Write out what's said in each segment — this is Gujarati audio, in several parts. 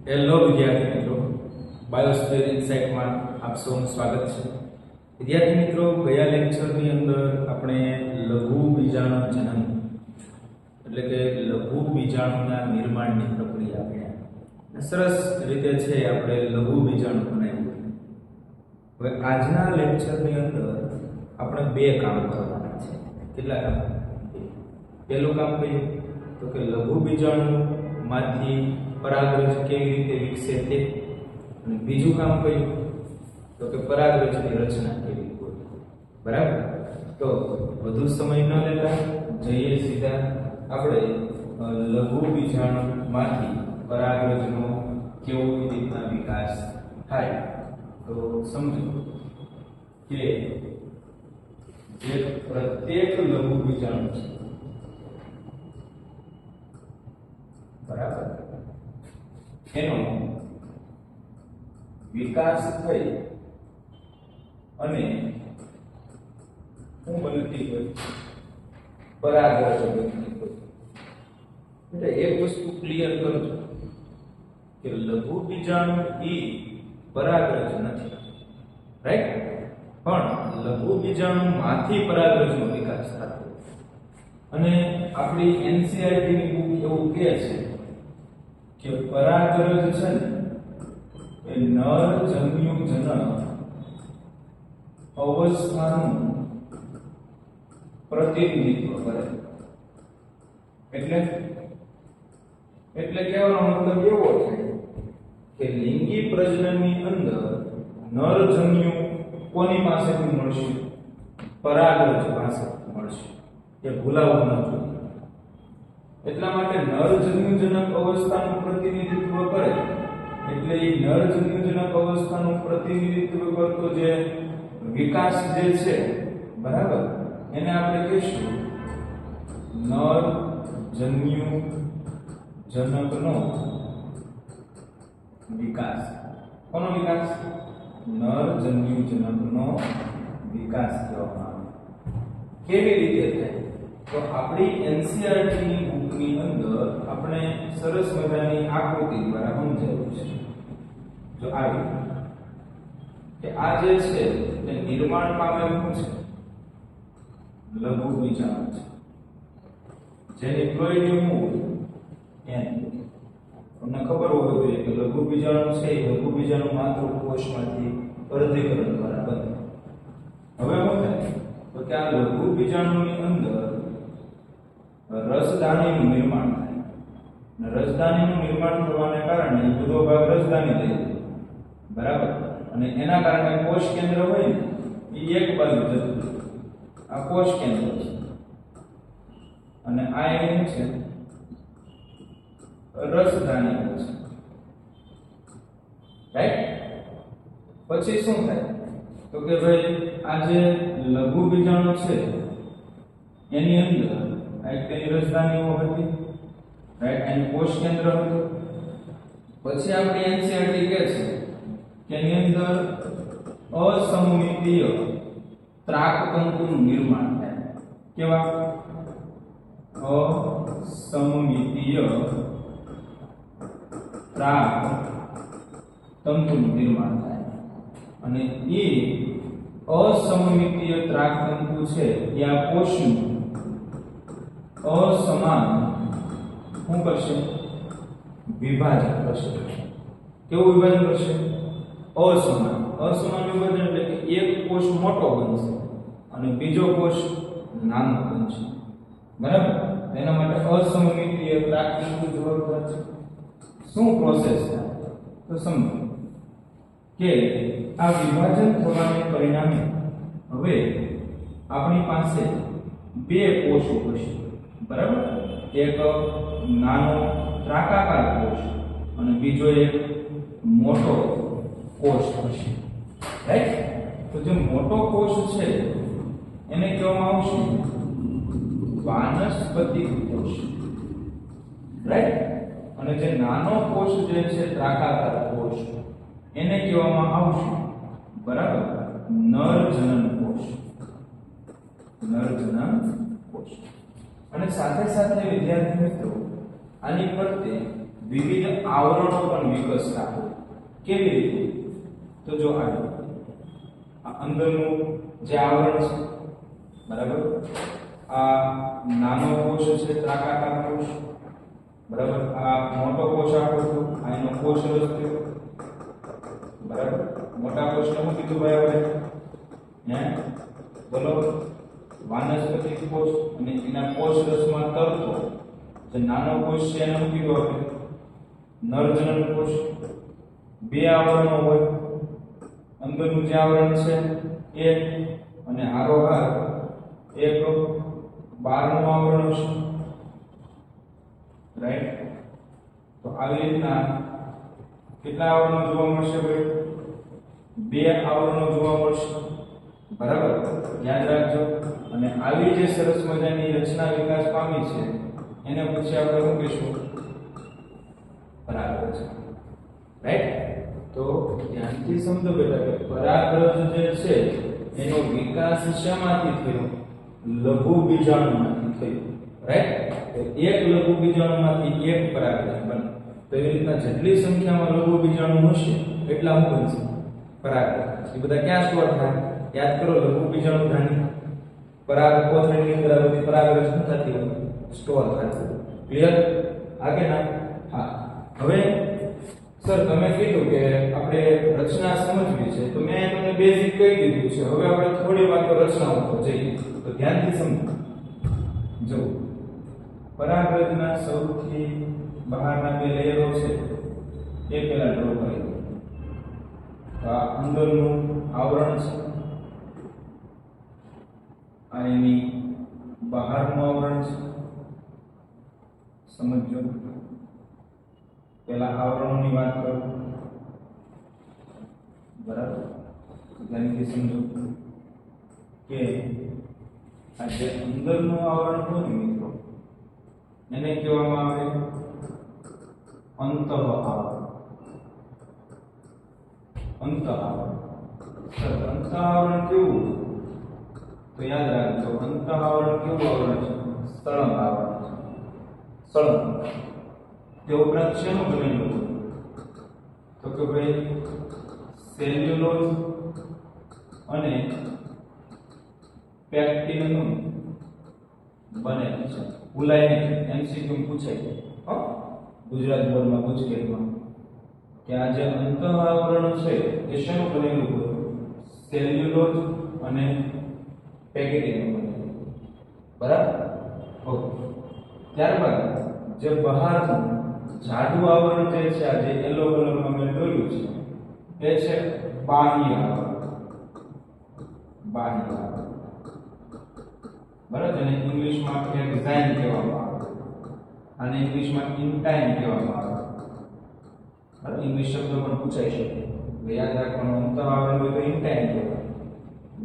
હેલો વિદ્યાર્થી મિત્રો, બાયોસ્ફિયર ઇનસાઇટમાં આપ સૌનું સ્વાગત છે. વિદ્યાર્થી મિત્રો, ગયા લેક્ચરની અંદર આપણે લઘુ બીજાણુ જનન એટલે કે લઘુ બીજાણુના નિર્માણની પ્રક્રિયા ભણ્યા. સરસ રીતે છે આપણે લઘુ બીજાણુ બનાવ્યું. હવે આજના લેક્ચરની અંદર આપણે બે કામ કરવાના છે. કેટલા કામ? પહેલું કામ કયું તો કે લઘુ બીજાણુમાંથી પરાગરજ કેવી રીતે વિકસે તે, અને બીજું કામ કયું તો કે પરાગરજની રચના કેવી હોય. બરાબર? તો વધુ સમય ન લેતા જઈએ સીધા આપણે લઘુ બીજાણુમાંથી પરાગરજનો કેવી રીતના વિકાસ થાય. તો સમજો કે જે પ્રત્યેક લઘુ બીજાણુ છે, બરાબર, એનો વિકાસ થઈ અને શું બનતી હોય? પરાગરજ બનતી હોય. એટલે એક વસ્તુ ક્લિયર કરો છો કે લઘુ બીજાણુ એ પરાગરજ નથી, રાઈટ? પણ લઘુ બીજાણુમાંથી પરાગરજનો વિકાસ થતો. અને આપણી એનસીઈઆરટી ની બુક એવું કહે છે કે પરાગરજ છે ને એ નર જન્યુજનક અવસ્થાનું પ્રતિનિધિત્વ કરે. એટલે કહેવાનો મતલબ એવો છે કે લિંગી પ્રજનનની અંદર નર જન્યુ કોની પાસેથી મળશે? પરાગરજ પાસેથી મળશે. એ ભૂલાવું ન જોઈએ. એટલા માટે નર જન્યુજનક અવસ્થાનું પ્રતિનિધિત્વ કરે. એટલે એ નર જન્યુજનક અવસ્થાનું પ્રતિનિધિત્વ કરતો જે વિકાસ જે છે, બરાબર, એને આપણે કહીશું નર જન્યુજનકનો વિકાસ. કોનો વિકાસ? નર જન્યુજનકનો વિકાસ કહેવામાં આવે. કેવી રીતે થાય? તો આપણી એનસીઈઆરટી ની બુકની અંદર આપણે સરસ મજાની આકૃતિ દ્વારા સમજાવ્યું છે. જો આવી કે આ જે છે તે નિર્માણ પામેલું છે લઘુ બીજાણુ છે, જેની પ્લોઇડિયમ મૂળ એન. તમને ખબર હોવી જોઈએ કે લઘુ બીજાણુ છે એ લઘુ બીજાણુ માત્ર કોષમાંથી અર્ધીકરણ દ્વારા બને. હવે શું થાય તો કે આ લઘુ બીજાણુની અંદર રસદાનીનું નિર્માણ થાય. અને રસદાનીનું નિર્માણ થવાને કારણે બધો ભાગ રસદાની લઈ લે, બરાબર, અને એના કારણે કોષ કેન્દ્ર હોય ને એ એક બાજુ જતું. આ કોષ કેન્દ્ર છે અને આ એનું છે રસદાની છે, રાઈટ? પછી શું થાય તો કે ભાઈ આ જે લઘુ બીજાણુ છે એની અંદર તેની રસદાનીઓ હતી, રાઈટ, એનું કોષ કેન્દ્ર હતું. પછી આપણી એનસીઈઆરટી કહે છે કે એની અંદર અસમમિતીય ત્રાકતંતુનું નિર્માણ થાય. કેવા? અસમમિતીય ત્રાકતંતુનું નિર્માણ થાય. અને એ અસમમિતીય ત્રાકતંતુ છે એ આ કોષનું અસમાન શું કરશે? વિભાજન કરશે. કેવું વિભાજન કરશે? અસમાન. અસમાન વિભાજન એટલે કે એક કોષ મોટો બનશે અને બીજો કોષ નાનો બનશે, બરાબર? એના માટે અસમમિતીય ત્રાકતંતુ જરૂર છે. શું પ્રોસેસ થાય તો સમજો કે આ વિભાજન થવાને પરિણામે હવે આપણી પાસે બે કોષો હશે, બરાબર? એક નાનો ત્રાકાકાર કોષ અને બીજો એક મોટો કોષ હશે, રાઈટ? તો જે મોટો કોષ છે એને કહેવામાં આવશે વાનસ્પતિક કોષ, રાઈટ? અને જે નાનો કોષ જે છે ત્રાકાકાર કોષ એને કહેવામાં આવશે, બરાબર, નરજનન કોષ. નરજનન કોષ. અને સાથે સાથે વિદ્યાર્થી મિત્રો આની ફરતે વિવિધ આવરણો પણ વિકસતા. કેવી રીતે? તો જો આ અંદરનું જે આવરણ છે, બરાબર, આ નાનો કોષ છે, ત્રાકાકાર કોષ, બરાબર, આ મોટો કોષ આપણો હતો, આ એનો કોષ રસ થયો, બરાબર. મોટા કોષને શું કીધું ભાઈ આપણે? બોલો, વાનસ્પતિક કોષ. અને એના કોષ રસમાં તરતો જે નાનો કોષ છે એને શું કીધું આપણે? નરજનન કોષ. બે આવરણો હોય, અંદરનું જે આવરણ છે એ, અને હારોહાર એક બહારનું આવરણ છે, રાઈટ. તો આવી રીતના કેટલા આવરણો જોવા મળશે ભાઈ? બે આવરણો જોવા મળશે, બરાબર, યાદ રાખજો. અને આવી જે સરસ મજાની રચના વિકાસ પામી છે એને પછી આપણે શું કહીશું? પરાગરજ, રાઈટ. તો ધ્યાનથી સમજો બેટા કે પરાગરજ જે છે એનો વિકાસ શેમાંથી થયો? લઘુ બીજાણુમાંથી થયો, રાઈટ. તો એક લઘુ બીજાણુમાંથી એક પરાગરજ બને. તો એવી રીતના જેટલી સંખ્યામાં લઘુ બીજાણુ હશે એટલા શું બનશે? પરાગરજ. એ બધા ક્યાં સ્ટોર થાય? યાદ કરો, લઘુ બીજાણુ ધાની પરાગકોથળીની અંદર આ બધી પરાગરજ શું થતી હોય? સ્ટોર થતી. ક્લિયર? આગળ ના? હા. હવે સર તમે કીધું કે આપણે રચના સમજવી છે, તો મેં તમને બેઝિક કહી દીધું છે. હવે આપણે થોડી વાતો રચનાઓ પર જઈએ. તો ધ્યાનથી સમજો. જો પરાગરજના સૌથી બહારના બે લેયરો છે એ પહેલા ડ્રો કરી દો. તો આ અંદરનું આવરણ છે, આ એની બહારનું આવરણ છે. સમજો, પહેલા આવરણોની વાત કરું, બરાબર. ધ્યાનથી સમજો કે આ જે અંદરનું આવરણ હોય ને મિત્રો, એને કહેવામાં આવે અંતઃ આવરણ. અંતઃ આવરણ. અંતઃ આવરણ કેવું? તો યાદ રાખજો, અંતઃ આવરણ કેવું આવરણ છે? સળંગ આવરણ છે. સળંગ. તે ઉપરાંત શેનું બનેલું? તો કે ભાઈ સેલ્યુલોઝ અને પેક્ટિનનું બનેલું છે. ભૂલાય નહીં, એમસીક્યુ પૂછાય હો ગુજરાત બોર્ડમાં ગુજકેટમાં કે આ જે અંતઃ આવરણ છે એ શેનું બનેલું હોય? સેલ્યુલોઝ અને પેક્ટિનનું બનેલું, બરાબર. ઓકે. ત્યારબાદ જે બહારનું જાડું આવરણ જે છે, આ જે યલો કલરમાં મેં દોર્યું છે એ છે બાહ્ય આવરણ. બાહ્ય આવરણ, બરાબર. એને ઇંગ્લિશમાં એક્ઝાઇન કહેવામાં આવે, અને ઇંગ્લિશમાં ઇન્ટાઇન કહેવામાં આવે, બરાબર. ઇંગ્લિશ શબ્દ પણ પૂછાઈ શકે, યાદ રાખવાનું. અંતઃ આવરણ હોય તો ઇન્ટાઇન કહેવાય,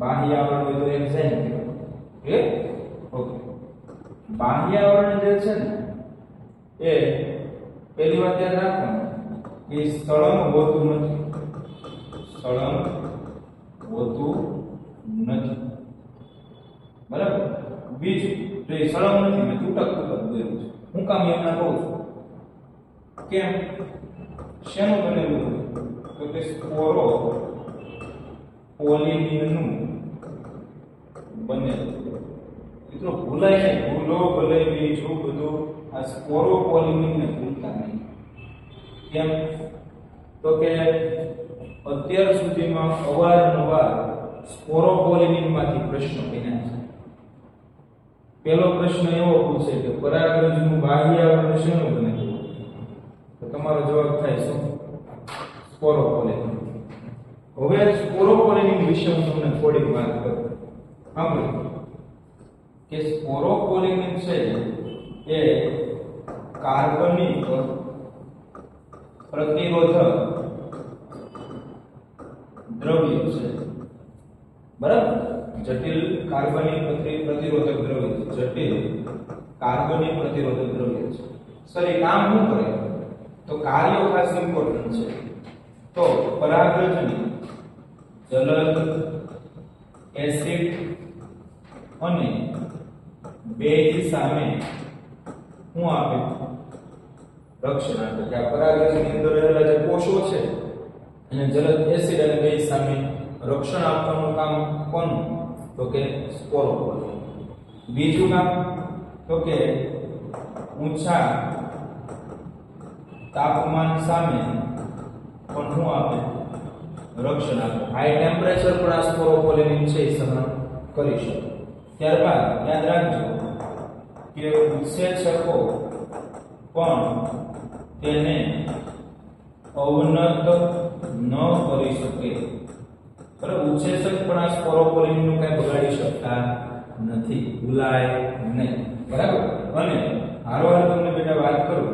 બાહ્ય આવરણ હોય તો એક્ઝાઇન કહેવાય. ઓકે. બાહ્ય આવરણ જે છે ને એ પહેલી વાત યાદ રાખવાનું કે સળંગ હોતું નથી. સળંગ હોતું નથી, બરાબર. બીજું, તો એ સળંગ નથી, મેં તૂટક દોર્યું છે. હું કામ એમના કહું છું? કેમ? શેનું બનેલું? તો કે સ્પોરો પોલિનિનનું બનેલું. મિત્રો ભૂલાય નહીં, ભૂલો ભલે બીજું બધું, આ સ્પોરોપોલિનિનને ભૂલતા નહીં. કેમ? તો કે અત્યાર સુધીમાં અવારનવાર સ્પોરોપોલિનિનમાંથી પ્રશ્નો બન્યા છે. પહેલો પ્રશ્ન એવો પૂછે કે પરાગરજનું બાહ્ય આવરણ શેનું બનેલું? તો તમારો જવાબ થાય શું? સ્પોરોપોલિનિન. હવે સ્પોરોપોલિનિન વિશે હું તમને થોડીક વાત કરું. સાંભળો કે સ્પોરોપોલિનિન છે એ કાર્બનિક પ્રતિરોધક દ્રવ્ય છે, બરાબર. જટિલ કાર્બનિક પ્રતિરોધક દ્રવ્ય છે. જટિલ કાર્બનિક પ્રતિરોધક દ્રવ્ય છે. સર એ કામ શું કરે? તો કાર્યો ખાસ ઇમ્પોર્ટન્ટ છે. તો પરાગરજની જલદ, એસિડ અને બેઝ સામે શું આપે? રક્ષણાંક. કે આ પરાગરજની અંદર રહેલા જે કોષો છે એને જલદ એસિડ અને બેઝ સામે રક્ષણ આપવાનું કામ કોનું? તો કે સ્પોરોપોર. બીજું કામ તો કે ઊંચા તાપમાન સામે પણ શું આપે? રક્ષણ આપે. હાઈ ટેમ્પરેચર પર આ સ્પોરોપોલિન છે સહન કરી શકે. ત્યારબાદ યાદ રાખજો કે ઉત્સેચકો પણ તેને અવનત ન કરી શકે. બરાબર, ઉત્સેચક પણ આ સ્પોરોપોલિન નું કઈ બગાડી શકતા નથી, ભૂલાય નહીં. બરાબર. અને હારવાર તમને બેટા વાત કરું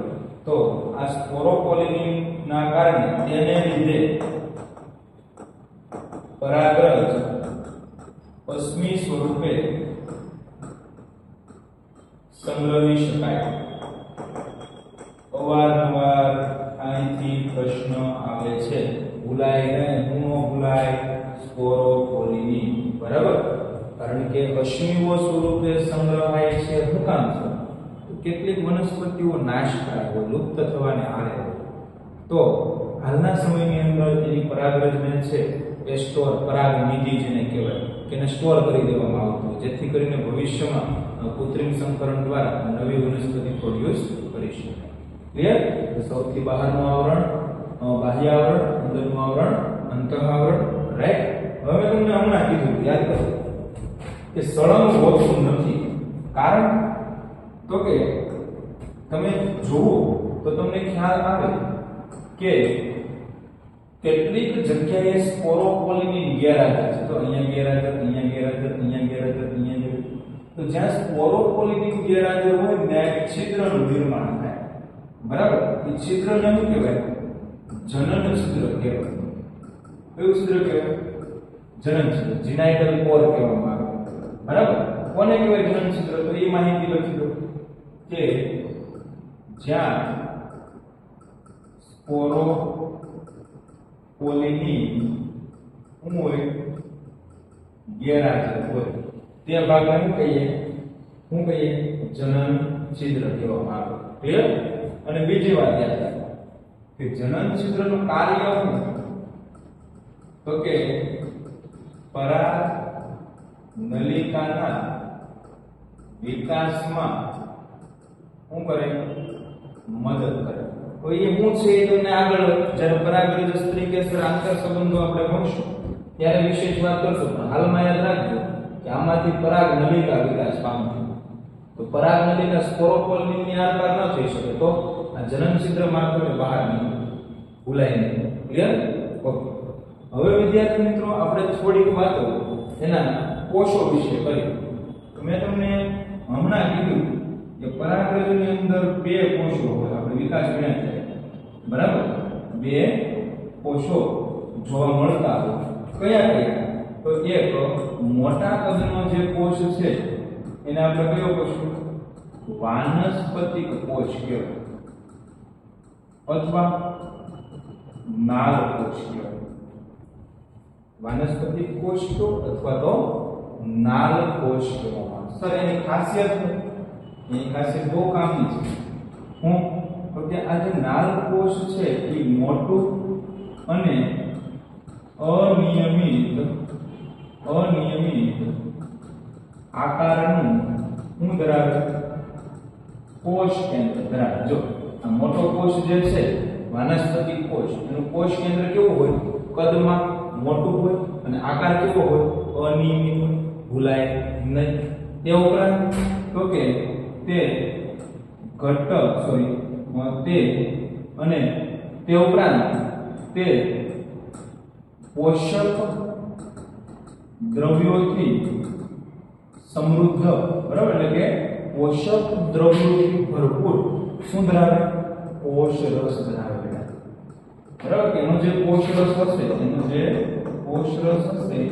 તો આ સ્પોરોપોલિન ના કારણે તેને લીધે પરાગરજ અશ્મિ સ્વરૂપે સંગ્રહી શકાય. અવારનવાર અહીંથી પ્રશ્ન આવે છે, ભૂલાય નહીં. હું ન ભૂલાય? સ્પોરોપોલિન. બરાબર, કારણ કે અશ્મિઓ સ્વરૂપે સંગ્રહાય છે. શું કામ છે? કેટલીક વનસ્પતિઓ નાશ પામે હોય, લુપ્ત થવાને આરે હોય, તો હાલના સમયની અંદર એની પરાગરજને છે એ સ્ટોર, પરાગ નિધિ જેને કહેવાય, કે એને સ્ટોર કરી દેવામાં આવતું હોય, જેથી કરીને ભવિષ્યમાં કૃત્રિમ સંકરણ દ્વારા નવી વનસ્પતિ પ્રોડ્યુસ કરી શકાય. ક્લિયર? સૌથી બહારનું આવરણ બાહ્ય આવરણ, અંદરનું આવરણ અંતઃ આવરણ. રાઈટ. હવે તમને હમણાં કીધું, યાદ કરો કે સળંગ હોતું નથી. કારણ તો કે તમે જુઓ તો તમને ખ્યાલ આવે કે કેટલીક જગ્યાએ સ્પોરોપોલિનની ગેરહાજર છે. તો અહીંયા ગેરહાજર, અહીંયા ગેરહાજર, અહીંયા ગેરહાજર, અહીંયા ગેરહાજર. તો જ્યાં સ્પોરોપોલિનની ગેરહાજર હોય ત્યાં એક છિદ્રનું નિર્માણ થાય. બરાબર. એ છિદ્રને શું કહેવાય? જનન છિદ્ર કહેવાય. કયું છિદ્ર કહેવાય? જનન છિદ્ર. જીનાઇટલ પોર કહેવામાં આવે. બરાબર. કોને કહેવાય જનન છિદ્ર? તો એ માહિતી લખી દો કે જ્યાં સ્પોરોપોલિની હોય ગેરહાજર હોય તે ભાગને શું કહીએ? જનન છિદ્ર કહેવામાં આવે. ક્લિયર? અને બીજી વાત યાદ રાખો કે જનન છિદ્રનું કાર્ય શું? તો કે પરાગ નલિકાના વિકાસમાં શું કરે? મદદ કરે. તો એ શું છે એ તમને આગળ જ્યારે પરાગરજ સ્ત્રી કેસર આંતર સંબંધો આપણે ભણશું ત્યારે વિશેષ વાત કરશું. પણ હાલમાં યાદ રાખજો કે આમાંથી પરાગ નલિકા વિકાસ પામશે. તો પરાગ નલિકા સ્પોરોપોલિનની આરપાર ન થઈ શકે, તો આ જનન છિદ્ર મારફતે બહાર નીકળે. ભૂલાય નહીં. ક્લિયર? ઓકે. હવે વિદ્યાર્થી મિત્રો આપણે થોડીક વાતો એના કોષો વિશે કરીએ. તો મેં તમને હમણાં કીધું કે પરાગરજની અંદર બે કોષો હોય. આપણે વિકાસ ગણ્યા છે. બરાબર. બે કોષો જોવા મળતા હોય. કયા કયા? તો એક મોટા કદનો જે કોષ છે એને આપણે કયો કોષ? વાનસ્પતિક કોષ કહેવાય, અથવા નાલ કોષ કહેવાય. વાનસ્પતિક કોષ અથવા તો નાલ કોષ કહેવામાં આવે. સર એની ખાસિયત શું? એની ખાસિયત બહુ કામની છે. હું તો કે આ જે નાલ કોષ છે એ મોટું અને અનિયમિત આકારનું શું ધરાવે? કોષ કેન્દ્ર ધરાવે. જો આ મોટો કોષ જે છે વાનસ્પતિક કોષ, એનું કોષ કેન્દ્ર કેવું હોય? કદમાં મોટું હોય અને આકાર કેવો હોય? અનિયમિત હોય, ભૂલાય નહીં. તે ઉપરાંત તો કે તે તે ઉપરાંત તે પોષક દ્રવ્યોથી સમૃદ્ધ, બરાબર, એટલે કે પોષક દ્રવ્યોથી ભરપૂર શું ધરાવે? કોષ રસ ધરાવે. બરાબર કે એનો જે કોષ રસ હશે,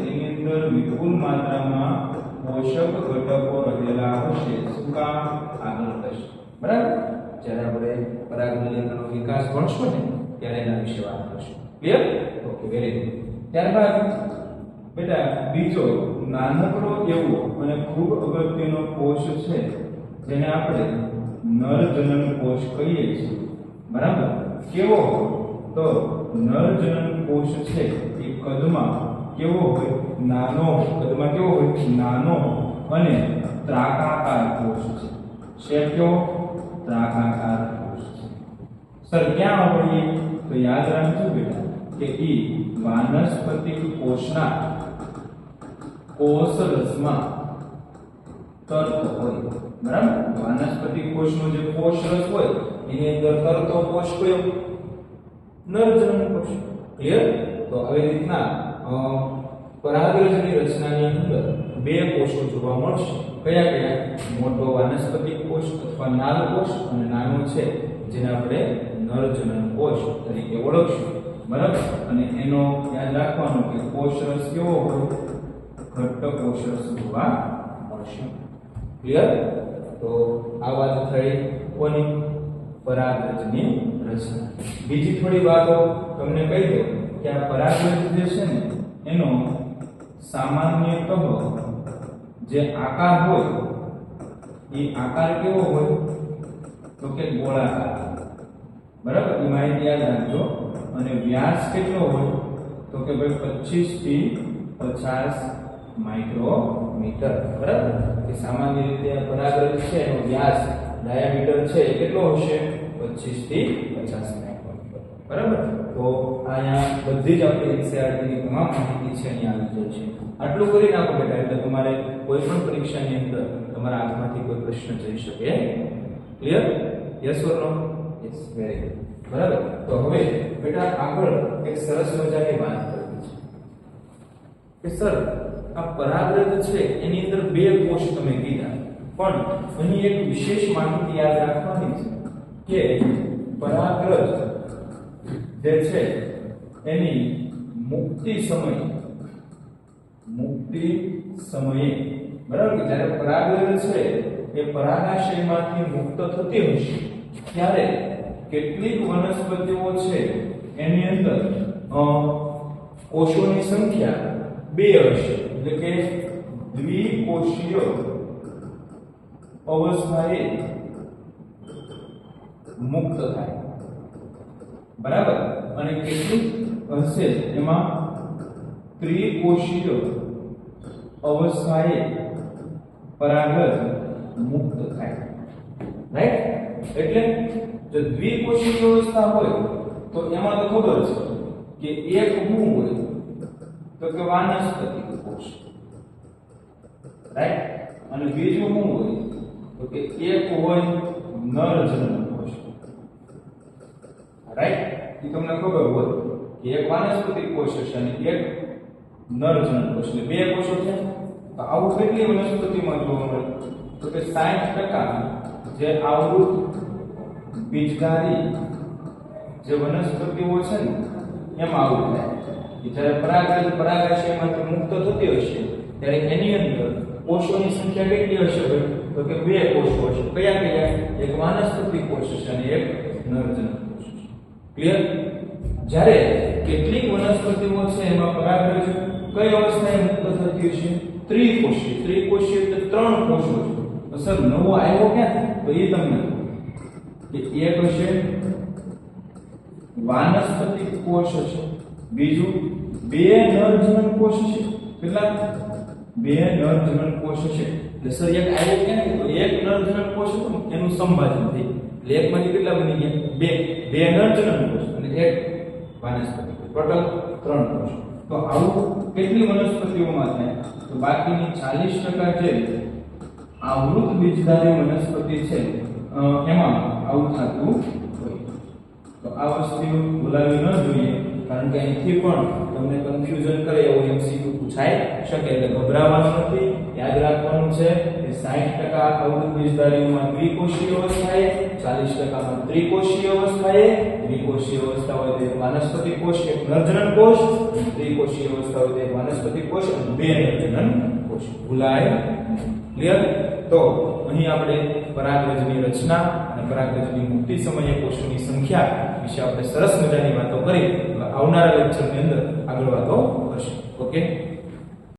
એની અંદર વિપુલ માત્રામાં પોષક ઘટકો રહેલા હશે. શું કામ? આગળ થશે. બરાબર. જ્યારે આપણે પરાગનલિકાનો વિકાસ ભણશું ને ત્યારે એના વિશે વાત કરશું. ક્લિયર? Okay, very good. ત્યારબાદ બેટા બીજો નાનકડો એવો અને ખૂબ અગત્યનો કોષ છે જેને આપણે નર જનન કોષ કહીએ છીએ. બરાબર. કેવો તો નરજનન કોષ છે એ કદમાં કેવો હોય? નાનો. કદમાં કેવો હોય? નાનો અને ત્રાકાકાર કોષ છે. શેપ કેવો? ત્રાકાકાર કોષ છે. સર ક્યાં આવડીએ? તો યાદ રાખજો બેટા કે ઈ વાનસ્પતિક કોષના કોષરસમાં તરતો હોય. બરાબર. વાનસ્પતિક કોષનો જે કોષરસ હોય એની અંદર તરતો કોષ કયો? નરજનન કોષ. ક્લિયર? તો આવી રીતના પરાગરજની રચનાની અંદર બે કોષો જોવા મળશે. કયા કયા? મોટો વાનસ્પતિક કોષ અથવા નાલ કોષ અને નાનો છે જેને આપણે નરજનન કોષ તરીકે ઓળખશું. બરાબર. અને એનો યાદ રાખવાનું કે કોષરસ કેવો હોય? ઘટ્ટ કોષરસ જોવા મળશે. ક્લિયર? તો આ વાત થઈ કોની? પરાગરજની રચના. બીજી થોડી વાતો તમને કહી દઉં કે આ પરાગરજ જે છે ને એનો સામાન્યતઃ જે આકાર હોય એ આકાર કેવો હોય? તો કે ગોળાકાર. બરાબર. એ માહિતી યાદ રાખજો. અને વ્યાસ કેટલો હોય? તો કે ભાઈ 25 થી 50 માઇક્રોમીટર. બરાબર. કે સામાન્ય રીતે પરાગરજ છે એનો વ્યાસ ડાયામીટર છે એ કેટલો હશે? 25 થી 50 માઇક્રોમીટર. બરાબર. તો અહીંયા બધી જ આપણી NCERT ની તમામ માહિતી છે અહીંયા આવી જાય છે. આટલું કરી નાખો બેટા એટલે તમારે કોઈ પણ પરીક્ષાની અંદર તમારા હાથમાંથી કોઈ પ્રશ્ન જઈ શકે. Clear? Yes or no? Yes. Very good. બરાબર. તો હવે બેટા આગળ એક સરસ મજાની વાત કરવી છે કે સર આ પરાગરજ છે એની અંદર બે કોષ તમે કીધા, પણ અહીં એક વિશેષ માહિતી યાદ રાખવાની છે કે પરાગરજ જે છે એની મુક્તિ સમયે બરાબર કે જ્યારે પરાગરજ છે એ પરાગાશયમાંથી મુક્ત થતી હશે ત્યારે કેટલીક વનસ્પતિઓ છે એની અંદર કોષોની સંખ્યા 2 હશે. એટલે કે દ્વિકોષીય અવસ્થાએ મુક્ત થાય. બરાબર. અને કેટલીક હશે એમાં ત્રિકોષીય અવસ્થાએ પરાગરજ મુક્ત થાય. રાઈટ? એટલે જો દ્વિકોષીય અવસ્થા હોય તો એમાં તો ખબર છે કે એક શું હોય? તો કે વાનસ્પતિક કોષ. રાઈટ? અને બીજું શું હોય? તો કે એક હોય નરજનન કોષ. રાઈટ? એ તમને ખબર હોય કે એક વાનસ્પતિક કોષ છે અને એક નરજનન કોષ. એટલે બે કોષો છે. તો આવું કેટલી વનસ્પતિમાં જોવા મળે? તો કે 60% જે આવૃત બીજધારી જે વનસ્પતિઓ છે ને એમાં આવું થાય. જ્યારે પરાગાશયમાંથી મુક્ત થતી હશે ત્યારે એની અંદર કોષોની સંખ્યા કેટલી હશે? તો કે 2 કોષો હશે. કયા કયા? એક વાનસ્પતિક કોષ છે અને એક નરજનન કોષ છે. ક્લિયર? જ્યારે કેટલીક વનસ્પતિઓ છે એમાં પરાગરજ કઈ અવસ્થાએ મુક્ત થતી હશે? ત્રિકોષીય. ત્રિકોષીય એટલે 3 કોષો છે. તો સર નવો આવ્યો ક્યાંથી? તો એ તમને કે એક હશે વાનસ્પતિક કોષ છે, બીજું 2 નરજનન કોષ છે. કેટલા? 2 નરજનન કોષ છે. એટલે સર એક આવ્યો ક્યાંથી? તો એક નરજનન કોષ હતો એનું સંભાજન થઈ. એટલે એકમાંથી કેટલા બની ગયા? 2 નરજનન કોષ અને એક વાનસ્પતિક. ટોટલ 3 કોષ. તો આવું કેટલી વનસ્પતિઓમાં થાય? તો બાકીની 40% જે આવૃત બીજધારી વનસ્પતિ છે એમાં આવું થતું હોય. તો આ વસ્તુ ભૂલાવી ન જોઈએ, કારણ કે અહીંથી પણ તમને કન્ફ્યુઝન કરે એવો MCQ પૂછાય શકે. એટલે ગભરાવાનું નથી. યાદ રાખવાનું છે કે 60% આવૃત બીજધારીઓમાં દ્વિકોષીય અવસ્થાએ, 40%માં ત્રિકોષીય અવસ્થાએ. દ્વિકોષીય અવસ્થા હોય તો એક વાનસ્પતિક કોષ, એક નરજનન કોષ. ત્રિકોષીય અવસ્થા હોય તો એક વાનસ્પતિક કોષ અને 2 નરજનન કોષ. ભૂલાય. ક્લિયર? તો અહીં આપણે પરાગરજની રચના અને પરાગરજની મુક્તિ સમયે કોષોની સંખ્યા વિશે આપણે સરસ મજાની વાતો કરી. આવનારા લેક્ચરની અંદર આગળ વાતો કરશું. ઓકે.